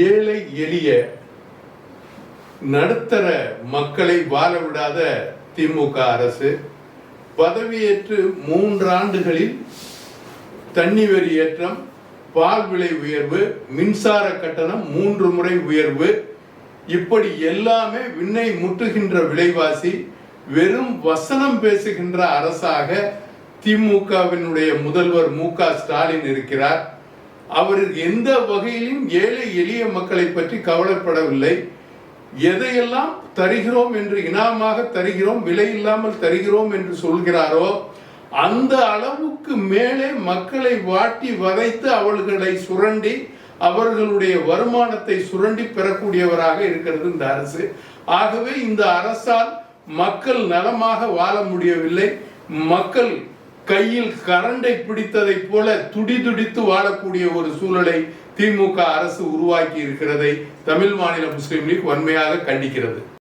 ஏழை எளிய நடுத்தர மக்களை வாழ விடாத திமுக அரசு பதவியேற்று 3 ஆண்டுகளில் தண்ணி வரி ஏற்றம், பால் விலை உயர்வு, மின்சார கட்டணம் 3 முறை உயர்வு, இப்படி எல்லாமே விண்ணை முட்டுகின்ற விலைவாசி, வெறும் வசனம் பேசுகின்ற அரசாக திமுகவினுடைய முதல்வர் மு.க. ஸ்டாலின் இருக்கிறார். அவர் எந்த வகையிலும் ஏழை எளிய மக்களை பற்றி கவலைப்படவில்லை. எதையெல்லாம் தருகிறோம் என்று இனாமாக தருகிறோம், விலை இல்லாமல் தருகிறோம் என்று சொல்கிறாரோ அந்த அளவுக்கு மேலே மக்களை வாட்டி வதைத்து அவர்களை சுரண்டி அவர்களுடைய வருமானத்தை சுரண்டி பெறக்கூடியவராக இருக்கிறது இந்த அரசு. ஆகவே இந்த அரசால் மக்கள் நலமாக வாழ முடியவில்லை. மக்கள் கையில் கரண்டை பிடித்ததை போல துடிதுடித்து வாழக்கூடிய ஒரு சூழலை திமுக அரசு உருவாக்கி இருக்கிறதை தமிழ் மாநில முஸ்லிம் லீக் வன்மையாக கண்டிக்கிறது.